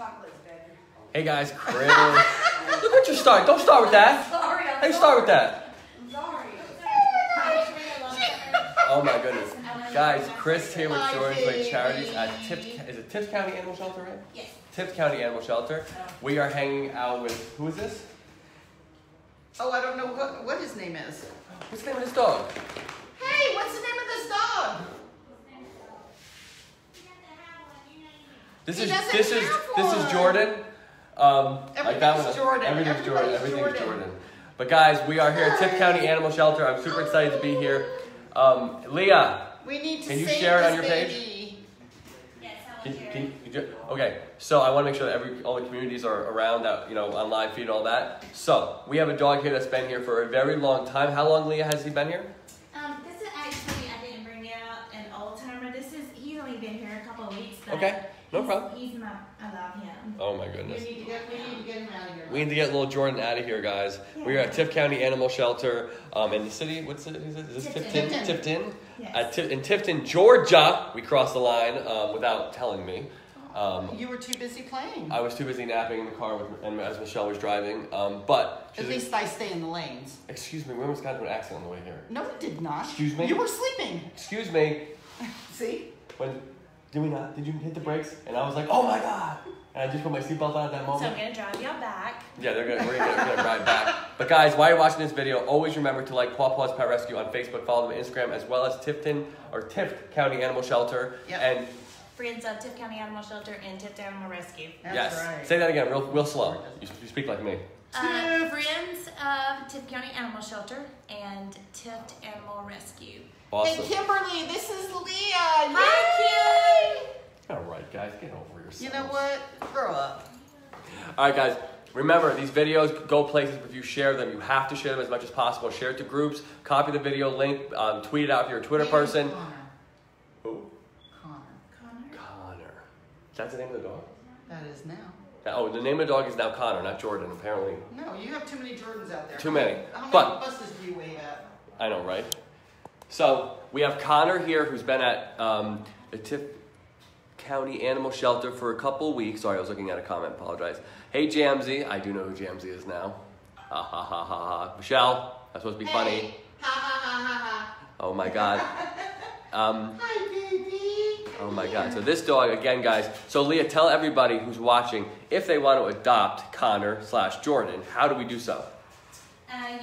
Chocolate's better. Hey guys, Chris. Look what you start. Don't start with that. Sorry, Hey, start with that. I'm sorry. Oh my goodness. Guys, Chris here with Children's Way Charities at Tift County Animal Shelter, right? Yes. Tift County Animal Shelter. We are hanging out with, who is this? Oh, I don't know what his name is. What's the name of this dog? Hey, what's the name of this dog? This He is doesn't this is have this is one. Jordan. Everything's Jordan. Everything's Jordan. Everybody's Everything's Jordan. But guys, we are here at Tift County Animal Shelter. I'm super excited to be here. Leah, We need to can you save share it on this your page? baby. Yes, I will share it. Okay, so I want to make sure that all the communities are around that, on live feed and all that. So we have a dog here that's been here for a very long time. How long, Leah, has he been here? This is actually, I didn't bring out an old timer. He's only been here a couple of weeks. But Okay, no problem. I love him. Oh my We goodness. need to get him out of here. We need to get little Jordan out of here, guys. We are at Tift County Animal Shelter in the city. What's it? Is this Tifton? Tifton. Yes. In Tifton, Georgia. We crossed the line without telling me. You were too busy playing. I was too busy napping in the car as Michelle was driving. But At least I stay in the lanes. excuse me, we almost got into an accident on the way here. No, we did not. Excuse me? You were sleeping. Excuse me. See? Did we not? Did you hit the brakes? And I was like, oh my god! And I just put my seatbelt on at that So moment. I'm going to drive y'all back. Yeah, we're gonna ride back. But guys, while you're watching this video, always remember to like Paw Paws Pet Rescue on Facebook, follow them on Instagram, as well as Tift County Animal Shelter. Yep. And Friends of Tift County Animal Shelter and Tift Animal Rescue. That's yes, right. say that again, real slow. You speak like me. Friends of Tift County Animal Shelter and Tift Animal Rescue. Awesome. Hey, Kimberly, this is Leah. Hi, Yay! All right, guys, get over yourselves. You know what? Grow up. All right, guys. Remember, these videos go places if you share them. You have to share them as much as possible. Share it to groups. Copy the video link. Tweet it out if you're a Twitter person. Who? Connor. That's the name of the dog? That is now. Oh, the name of the dog is now Connor, not Jordan, apparently. No, you have too many Jordans out there. Too many. How many But buses do you wave at? I know, right? So we have Connor here, who's been at the Tift County Animal Shelter for a couple of weeks. Sorry, I was looking at a comment. Apologize. Hey, Jamsey. I do know who Jamsey is now. Ha ha ha ha ha. Michelle, that's supposed to be funny. Ha ha ha ha ha. Oh my God. Hi, baby. Oh my God. So this dog, again, guys. So Leah, tell everybody who's watching, if they want to adopt Connor/Jordan, how do we do so?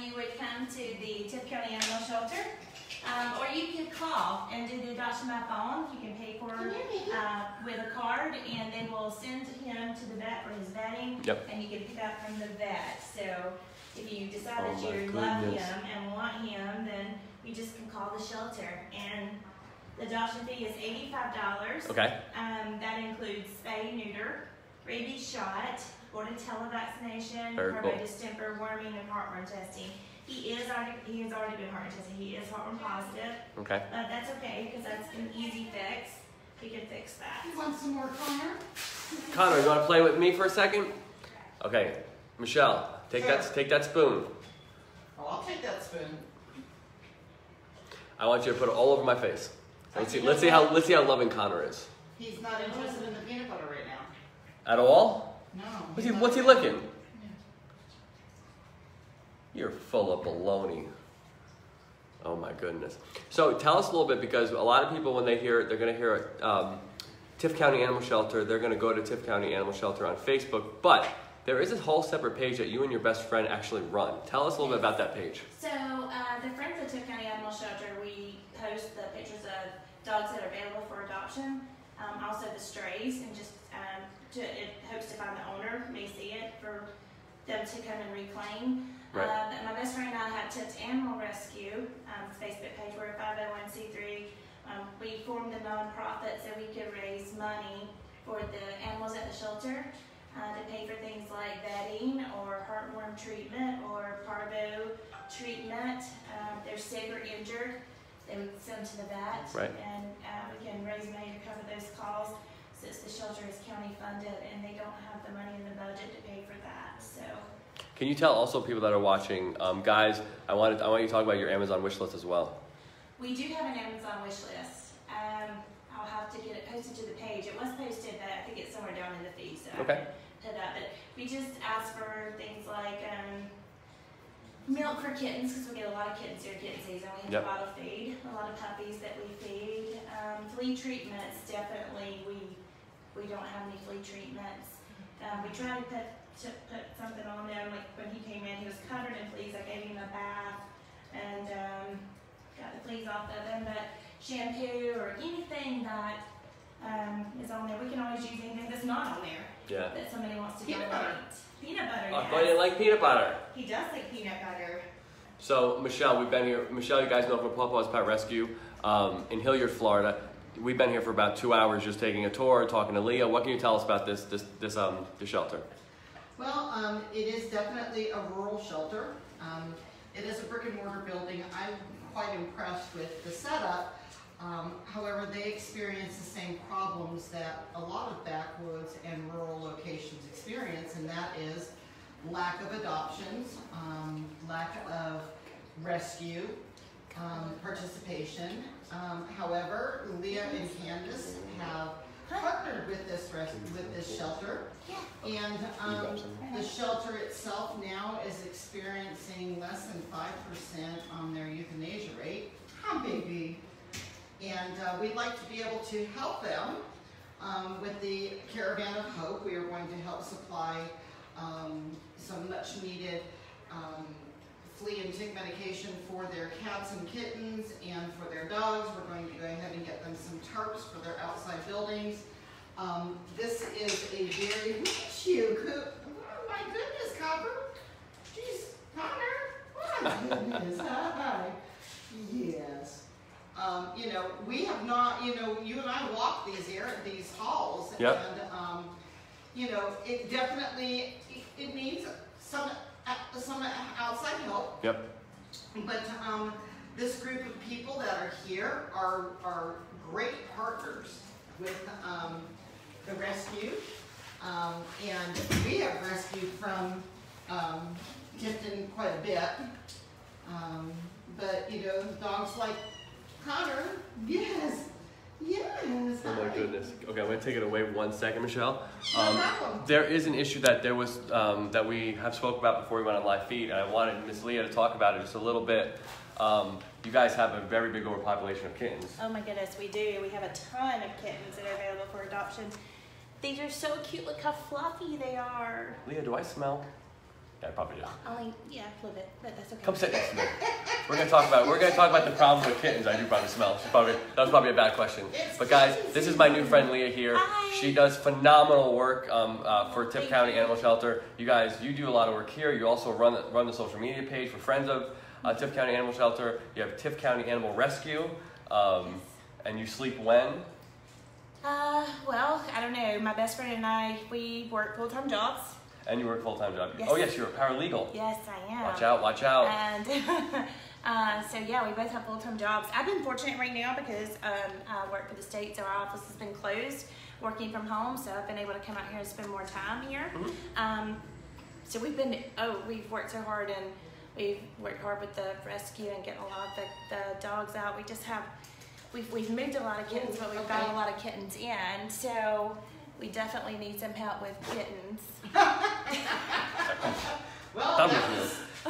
You would come to the Tift County Animal Shelter, or you could call and do the adoption by phone. You can pay for with a card, and they will send him to the vet for his vetting. Yep. And you can pick up from the vet. So if you decide Oh that my you love goodness. him and want him, then you just can call the shelter. And the adoption fee is $85. Okay. That includes spay, neuter, rabies shot, Bordetella vaccination, Very cool. carbo distemper, worming, and heartworm testing. He has already been heartworm tested. He is heartworm positive. Okay. But that's okay because that's an easy fix. We can fix that. You want some more, Connor? Connor, you want to play with me for a second? Okay. Michelle, take that spoon. Oh, I'll take that spoon. I want you to put it all over my face. Let's see how loving Connor is. He's not interested in the peanut butter right now. At all? No. What's he licking? You're full of baloney. Oh my goodness. So tell us a little bit, because a lot of people, when they hear it, they're going to hear Tift County Animal Shelter. They're going to go to Tift County Animal Shelter on Facebook. But there is a whole separate page that you and your best friend actually run. Tell us a little bit about that page. So the Friends of Tift County Animal Shelter, we post the pictures of dogs that are available for adoption, also the strays, and just it hopes to find the owner, may see it, for them to come and reclaim. Right. My best friend and I have Tift Animal Rescue Facebook page. We're a 501c3. We formed a nonprofit so we could raise money for the animals at the shelter to pay for things like vetting or heartworm treatment or parvo treatment. If they're sick or injured, they would send them to the vet. Right. And we can raise money to cover those costs, since the shelter is county funded and they don't have the money in the budget to pay for that. So. Can you tell also people that are watching, guys, I want you to talk about your Amazon wish list as well. We do have an Amazon wish list. I'll have to get it posted to the page. It was posted, but I think it's somewhere down in the feed, so Okay. to that. But we just ask for things like milk for kittens, because we get a lot of kittens during kitten season. We have Yep. to bottle feed, a lot of puppies that we feed. Flea treatments, definitely we don't have any flea treatments. We try to put something on them. Like when he came in, he was covered in fleas. I gave him a bath and got the fleas off of him. But shampoo or anything that is on there, we can always use anything that's not on there. Yeah. That somebody wants to Peanut donate. butter. Peanut butter, I yes. thought you like peanut butter. He does like peanut butter. So Michelle, we've been here. Michelle, you guys know from Pawpaw's Pet Rescue in Hilliard, Florida. We've been here for about 2 hours just taking a tour, talking to Leah. What can you tell us about this shelter? Well, it is definitely a rural shelter. It is a brick and mortar building. I'm quite impressed with the setup. However, they experience the same problems that a lot of backwoods and rural locations experience, and that is lack of adoptions, lack of rescue, participation. However, Leah and Candace have partnered with this shelter, and the shelter itself now is experiencing less than 5% on their euthanasia rate. Hi, baby. And we'd like to be able to help them with the Caravan of Hope. We are going to help supply some much needed flea and tick medication for their cats and kittens and for their dogs. We're going to go ahead and get them some tarps for their outside buildings. This is a very cute, oh my goodness, Copper. Jeez, Connor. Oh my goodness, hi. Yes. You know, we have not, you know, you and I walk these halls, Yep. and you know, it definitely, it needs some outside help. Yep. But this group of people that are here are great partners with the rescue, and we have rescued from Tifton quite a bit. But you know, dogs like Connor, yes. Oh my goodness. Okay, I'm going to take it away 1 second, Michelle. No problem. There is an issue that there was that we have spoke about before we went on live feed, and I wanted Miss Leah to talk about it just a little bit. You guys have a very big overpopulation of kittens. Oh my goodness, we do. We have a ton of kittens that are available for adoption. These are so cute. Look how fluffy they are. Leah, do I smell? Yeah, I probably do. Only, yeah, a little bit, but that's okay. Come sit next to me. We're gonna talk about the problem with kittens. I do probably smell. That was probably a bad question. But guys, this is my new friend Leah here. Hi. She does phenomenal work for Tift County Animal Shelter. You guys, you do a lot of work here. You also run the social media page for friends of Tift County Animal Shelter. You have Tift County Animal Rescue, and you sleep when? Well, I don't know. My best friend and I, we work full-time jobs. And you work a full-time job. Yes. Oh yes, you're a paralegal. Yes, I am. Watch out, watch out. And so yeah, we both have full-time jobs. I've been fortunate right now because I work for the state, so our office has been closed, working from home. So I've been able to come out here and spend more time here. Mm-hmm. So we've worked so hard, and we've worked hard with the rescue and getting a lot of the dogs out. We just have, we've moved a lot of kittens, but we've got a lot of kittens in. So we definitely need some help with kittens. Well,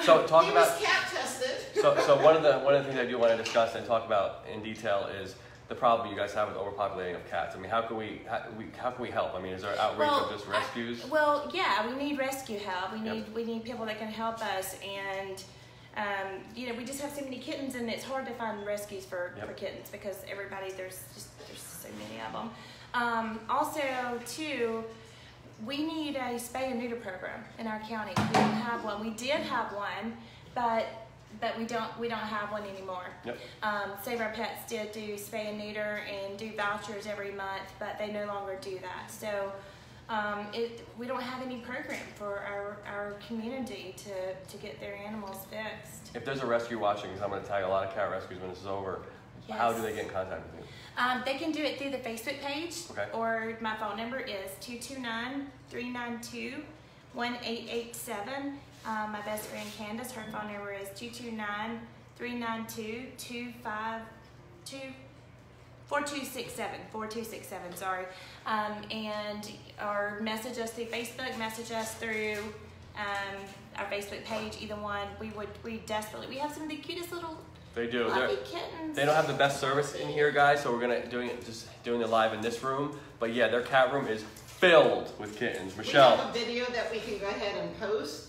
So talk he about. was cat tested. So one of the things I do want to discuss and talk about in detail is the problem you guys have with overpopulating of cats. I mean, how can we help? I mean, is there outreach of just rescues? Well, yeah, we need rescue help. We need people that can help us, and you know, we just have so many kittens, and it's hard to find rescues for kittens because there's so many of them. Also, too, we need a spay and neuter program in our county. We don't have one. We did have one, but we don't have one anymore. Yep. Save Our Pets did do spay and neuter and do vouchers every month, but they no longer do that. So we don't have any program for our community to get their animals fixed. If there's a rescue watching, because I'm going to tag a lot of cat rescues when this is over, how do they get in contact with you? They can do it through the Facebook page, or my phone number is 229-392-1887. My best friend Candace, her phone number is 229-392-252. 4267, sorry. Or message us through Facebook, message us through our Facebook page, either one. We desperately, we have some of the cutest little They do. fluffy kittens. They don't have the best service in here, guys, so we're doing it live in this room. But yeah, their cat room is filled with kittens. Michelle. We have a video that we can go ahead and post.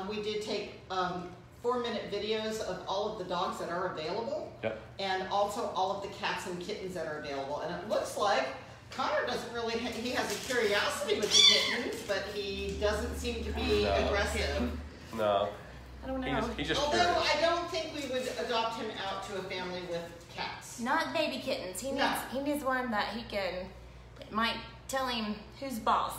We did take 4-minute videos of all of the dogs that are available. Yep. And also all of the cats and kittens that are available. And it looks like Connor doesn't really, he has a curiosity with the kittens, but he doesn't seem to be aggressive. No. I don't know. He's just Although curious. I don't think we would adopt him out to a family with cats. Not baby kittens. He needs one that might tell him who's boss.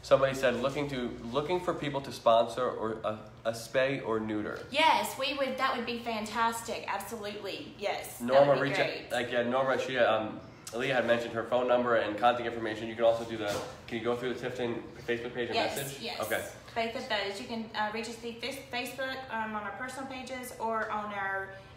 Somebody said looking for people to sponsor or a spay or neuter. Yes, we would. That would be fantastic. Absolutely, yes. Norma, that would be reach great. out. Norma, she Leah had mentioned her phone number and contact information. You can also do can you go through the Tifton Facebook page and message? Yes. Okay. Both of those. You can reach us through Facebook on our personal pages or on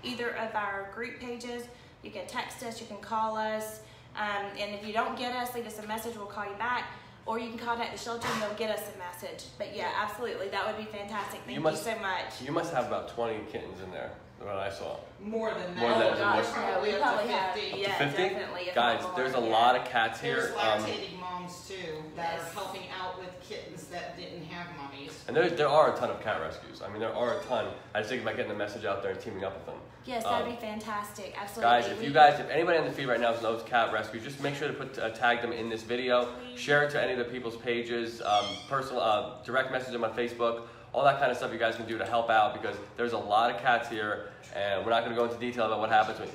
either of our group pages. You can text us, you can call us, and if you don't get us, leave us a message, we'll call you back. Or you can contact the shelter and they'll get us a message. But yeah, absolutely, that would be fantastic. Thank you so much. You must have about 20 kittens in there, what I saw. More than that. More than Oh gosh, no, we probably have. 50. Yeah, 50? definitely. Guys, there's a lot of cats here. There's lactating moms too that are helping out with kittens that didn't have mummies. And there are a ton of cat rescues. I mean, there are a ton. I just think about getting the message out there and teaming up with them. Yes, that'd be fantastic. Absolutely. Guys, if anybody on the feed right now knows cat rescues, just make sure to tag them in this video. Share it to any of the people's pages, personal, direct message them on Facebook, all that kind of stuff you guys can do to help out because there's a lot of cats here, and we're not going to go into detail about what happens when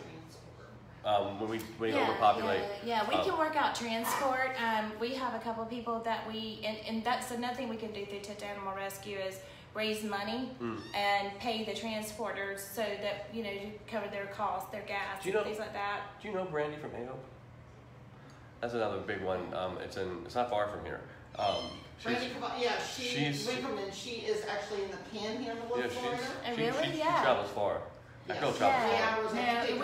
we overpopulate. Yeah, we can work out transport. We have a couple of people that and that's another thing we can do through Tift Animal Rescue is raise money and pay the transporters so that, to cover their costs, their gas, things like that. Do you know Brandy from A-Hope? That's another big one. It's not far from here. Brandy, she's Winkleman. She is actually in the panhandle of Florida. She travels far. That girl travels far. 3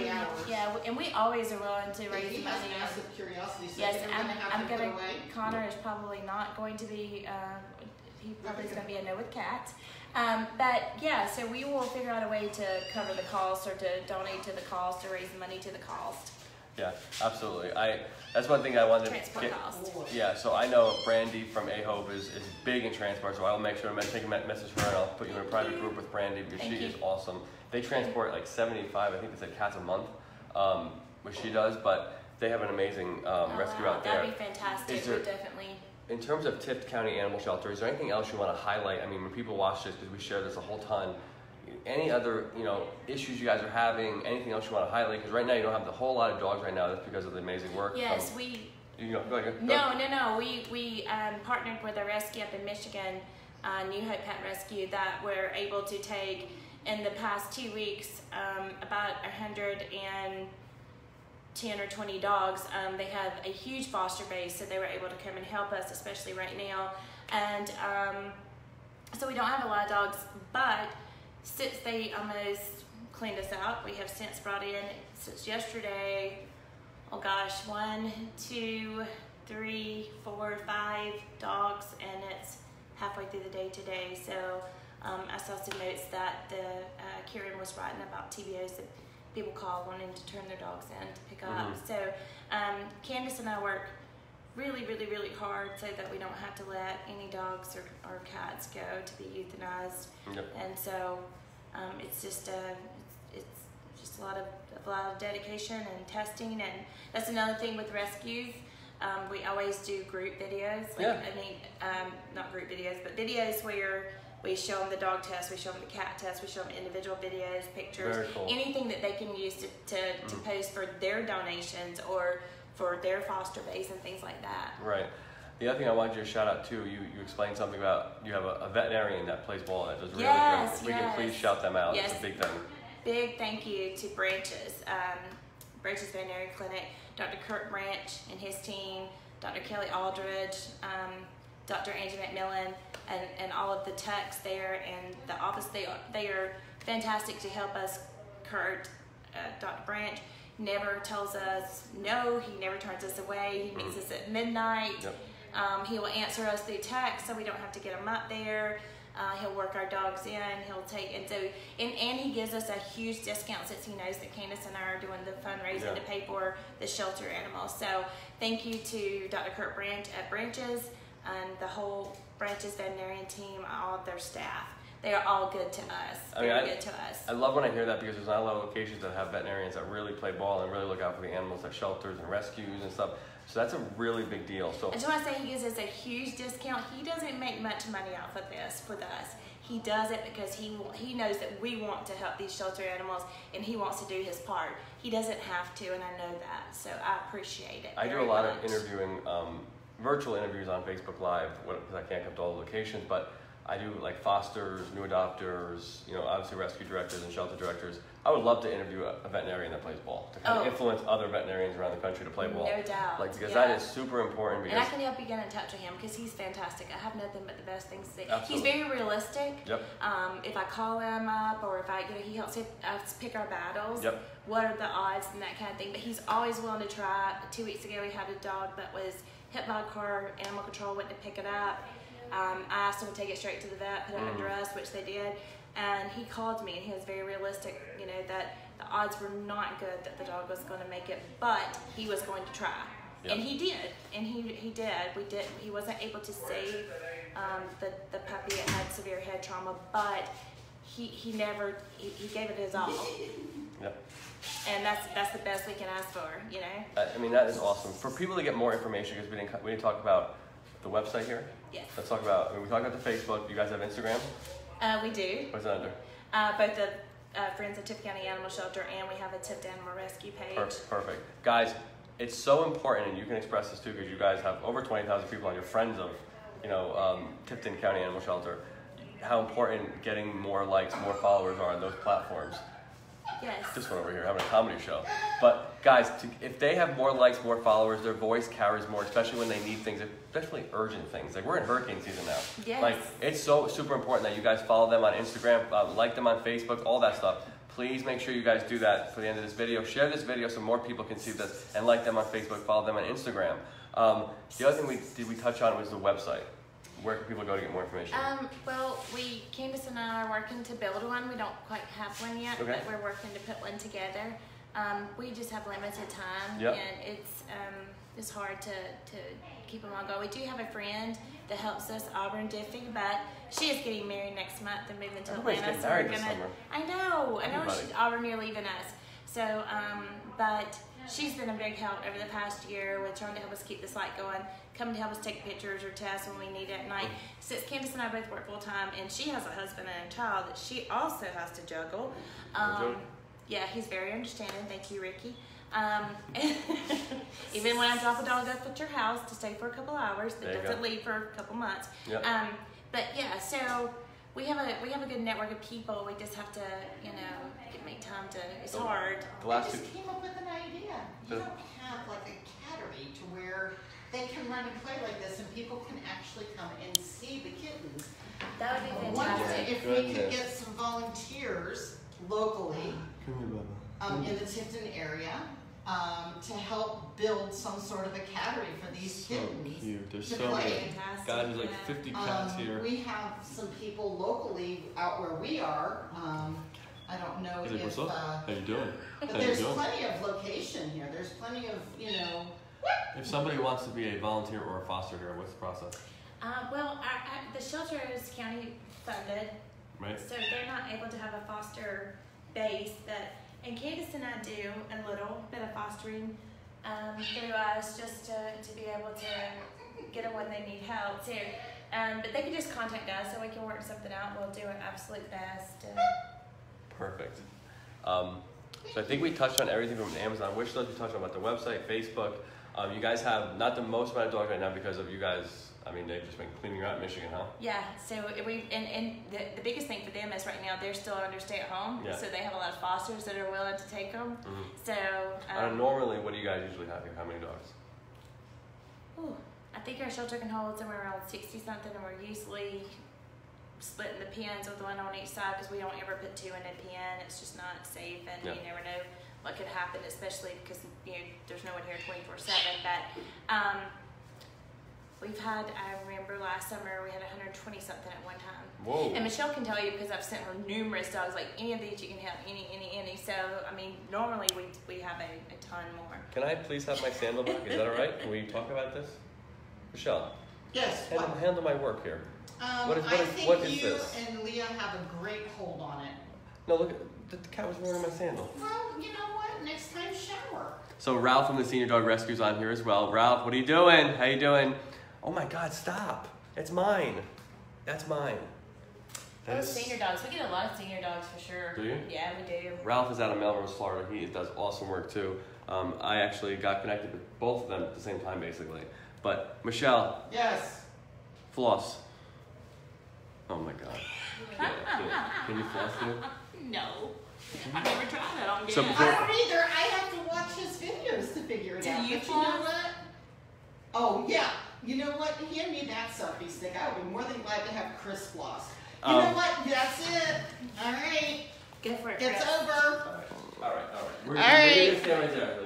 hours. Yeah, and we always are willing to raise He money. has massive curiosity, so Yes, I'm gonna Connor is probably not going to be. He probably is going to be a no with cats. But yeah, so we will figure out a way to cover the cost or to donate to the cost or raise money to the cost. Yeah, absolutely. That's one thing I wanted Transport to get. Cost. Yeah, so I know Brandy from A-Hope is big in transport, so I'll make sure to take a message for her and I'll put you in a private group with Brandy because she is awesome. They transport like 75, I think they said cats a month, which she does, but they have an amazing rescue out there. That'd be fantastic. We definitely. In terms of Tift County Animal Shelter, is there anything else you want to highlight? I mean, when people watch this, because we share this a whole ton, any other issues you guys are having? Anything else you want to highlight? Because right now you don't have a whole lot of dogs right now. That's because of the amazing work. Yes, go ahead. No. We partnered with a rescue up in Michigan, New Hope Pet Rescue, that we're able to take in the past 2 weeks about 110 or 20 dogs. They have a huge foster base, so they were able to come and help us, especially right now. And so we don't have a lot of dogs, but since they almost cleaned us out, we have since brought in, since yesterday, 1, 2, 3, 4, 5 dogs, and it's halfway through the day today. So I saw some notes that Kieran was writing about TBOs that people call wanting to turn their dogs in to pick up. So Candace and I work really, really, really hard so that we don't have to let any dogs or cats go to be euthanized. Yep. And so it's just a lot of dedication and testing, and that's another thing with rescues. We always do group videos. Not group videos, but videos where we show them the dog test, we show them the cat test, we show them individual videos, pictures, Very cool. Anything that they can use to post for their donations or for their foster base and things like that. Right. The other thing I wanted you to shout out too, you explained something about you have a veterinarian that plays ball that does really good. If we can please shout them out, it's a big thing. Big thank you to Branches, Branches Veterinary Clinic, Dr. Kurt Branch and his team, Dr. Kelly Aldridge, Dr. Angie McMillan, and all of the techs there and the office. They are fantastic to help us. Kurt, Dr. Branch, never tells us no. He never turns us away. He meets us at midnight. Yep. He will answer us through text, so we don't have to get him up there. He'll work our dogs in. He'll take, and so, and he gives us a huge discount since he knows that Candace and I are doing the fundraising to pay for the shelter animals. So thank you to Dr. Kurt Branch at Branches and the whole Branches veterinarian team, all of their staff. They are all good to us. Very good to us. I love when I hear that because there's not a lot of locations that have veterinarians that really play ball and really look out for the animals at shelters and rescues and stuff. So that's a really big deal. So I just want to say he gives us a huge discount. He doesn't make much money off of this with us. He does it because he knows that we want to help these shelter animals and he wants to do his part. He doesn't have to, and I know that. So I appreciate it. I do a lot of interviewing, virtual interviews on Facebook Live because I can't come to all the locations, but I do like fosters, new adopters, you know, obviously rescue directors and shelter directors. I would love to interview a veterinarian that plays ball to kind of influence other veterinarians around the country to play ball. No doubt. Like, because that is super important. Because and I can help you get in touch with him because he's fantastic. I have nothing but the best things to say. Absolutely. He's very realistic. Yep. If I call him up or if he helps us pick our battles. Yep. What are the odds and that kind of thing. But he's always willing to try. 2 weeks ago we had a dog that was hit by a car. Animal control went to pick it up. I asked him to take it straight to the vet, put it under us, which they did. And he called me and he was very realistic, you know, that the odds were not good that the dog was going to make it, but he was going to try. Yep. And he did, and he did. He wasn't able to save the puppy. It had severe head trauma, but he gave it his all. Yep. And that's the best we can ask for, you know. I mean, that is awesome. For people to get more information, because we didn't talk about the website here. Yes. Let's talk about. We talked about the Facebook. You guys have Instagram? We do. What's it under? Both the Friends of Tift County Animal Shelter, and we have a Tift Animal Rescue page. Perfect. Guys, it's so important, and you can express this too, because you guys have over 20,000 people on your Friends of, you know, Tift County Animal Shelter. How important getting more likes, more followers are on those platforms. Yes. This one over here having a comedy show. But guys, if they have more likes, more followers, their voice carries more, especially when they need things, especially urgent things. Like we're in hurricane season now. Yes. Like it's so super important that you guys follow them on Instagram, like them on Facebook, all that stuff. Please make sure you guys do that for the end of this video. Share this video so more people can see this and like them on Facebook, follow them on Instagram. The other thing we touch on was the website. Where can people go to get more information? Well, Candace and I are working to build one. We don't quite have one yet, okay. But we're working to put one together. We just have limited time, yep. And it's hard to keep them on go. We do have a friend that helps us, Auburn Diffie, but she is getting married next month and moving to Atlanta. So we're gonna. I know. Auburn, you're leaving us. So, but she's been a big help over the past year with trying to help us keep the site going, coming to help us take pictures or tests when we need it at night. Since Candace and I both work full time, and she has a husband and a child that she also has to juggle. Yeah, he's very understanding. Thank you, Ricky. Even when I drop a dog up at your house to stay for a couple hours, that doesn't leave for a couple months. Yep. But yeah, so we have a good network of people. We just have to, you know, make time to. It's hard. I just came up with an idea. You don't have like a cattery to where they can run and play like this, and people can actually come and see the kittens. That would be I wonder fantastic. if we could get some volunteers locally in the Tifton area to help build some sort of a cattery for these kittens. Cute. There's to so play. many. Guys, there's like 50 cats here. We have some people locally out where we are. I don't know Hey, what's if. up? How you doing? But How you there's doing? plenty of location here. There's plenty of, you know. If somebody wants to be a volunteer or a foster here, what's the process? Well, the shelter is county funded, Right? so they're not able to have a foster base. And Candace and I do a little bit of fostering through us just to be able to get them when they need help. So, but they can just contact us so we can work something out. We'll do our absolute best. Perfect. So I think we touched on everything from the Amazon wish list. We touched on about the website, Facebook. You guys have not the most amount of dogs right now because of you guys. I mean, they've just been cleaning out in Michigan, huh? Yeah. So the biggest thing for them is right now they're still under stay at home. Yeah. So they have a lot of fosters that are willing to take them. Mm-hmm. So. Normally, what do you guys usually have here? How many dogs? I think our shelter can hold somewhere around 60 something, and we're usually splitting the pens with one on each side because we don't ever put two in a pen. It's just not safe, and you never know what could happen, especially because there's no one here 24/7. But we've had, I remember last summer we had 120 something at one time. Whoa. And Michelle can tell you because I've sent her numerous dogs, like any of these you can have, any. So, I mean, normally we have a ton more. Can I please have my sandal back? Is that all right? Can we talk about this? Michelle. Yes. Handle my work here. What I is think you this? and Leah have a great hold on it. No, look, the cat was wearing my sandal. Well, you know what? Next time, shower. So Ralph from the Senior Dog Rescue's on here as well. Ralph, what are you doing? How you doing? Oh my God, stop. It's mine. That's mine. Those senior dogs, we get a lot of senior dogs for sure. Do you? Yeah, we do. Ralph is out of Melrose, Florida. He does awesome work too. I actually got connected with both of them at the same time, basically. But Michelle. Yes. Floss. Oh my God. Can you floss too? No. I've never tried that on So gas. before- I don't either. I have to watch his videos to figure it Do out. you But you know floss? what? Oh, yeah. You know what? Hand me that selfie stick. I would be more than glad to have Chris floss. You know what? That's it. All right. Go for it, It's Chris. over. All right. All We're right. gonna stand right there.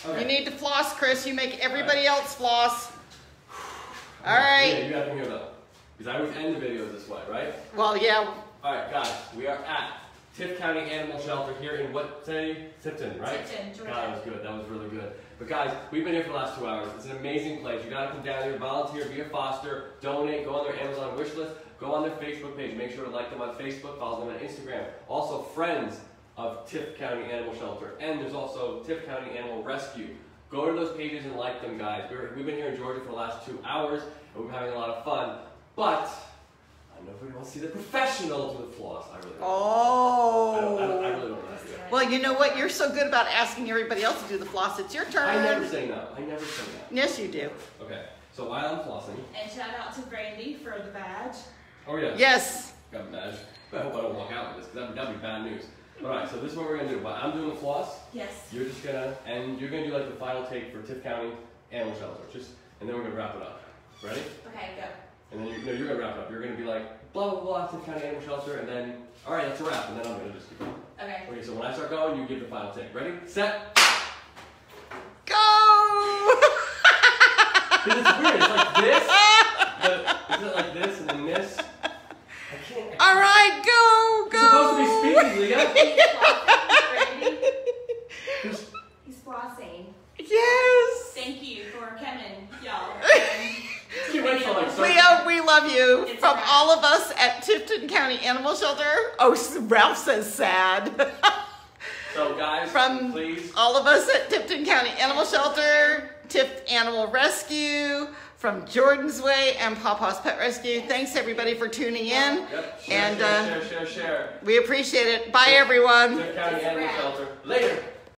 Okay. You need to floss, Chris. You make everybody else floss. All Yeah, right. you got to hear that. Because I always end the videos this way, right? Well, yeah. All right, guys, we are at Tift County Animal Shelter here in what city? Tipton, right? Tipton, Georgia. God, that was good. That was really good. But guys, we've been here for the last 2 hours. It's an amazing place. You got to come down here, volunteer, be a foster, donate, go on their Amazon wish list, go on their Facebook page. Make sure to like them on Facebook, follow them on Instagram. Also, friends of Tift County Animal Shelter. And there's also Tift County Animal Rescue. Go to those pages and like them, guys. We've been here in Georgia for the last 2 hours, and we've been having a lot of fun. But I don't know if we want to see the professionals with floss. I really don't. Oh. I really don't know how to do it. Well, you know what? You're so good about asking everybody else to do the floss. It's your turn. I never say no. Yes, you do. Okay, so while I'm flossing. And shout out to Brandy for the badge. Oh, yeah. Yes. Got a badge. I hope I don't walk out with this, because that'd be bad news. Alright, so this is what we're going to do. While I'm doing the floss, Yes. you're just going to, and you're going to do like the final take for Tift County Animal Shelter. And then we're going to wrap it up. Ready? Okay, go. And then you're going to wrap it up. You're going to be like, blah, blah, blah, Tift County Animal Shelter, and then, alright, that's a wrap, and then I'm going to just keep going. Okay. Okay, so when I start going, you give the final take. Ready? Set! Go! Because it's weird. It's like this, but is it like this and then this? I can't. All right, go, You're supposed to go. be speaking, Leah. He's flossing. Yes. Thank you for coming, y'all. She went for like Leah, we love you. It's From a wrap. all of us at Tift County Animal Shelter. Oh, Ralph says sad. So guys, From please. all of us at Tift County Animal Shelter, Tift Animal Rescue, from Jordan's Way and Pawpaw's Pet Rescue. Thanks everybody for tuning in. Yep. Share, And share. we appreciate it. Bye everyone. Tift County Animal Shelter. Later.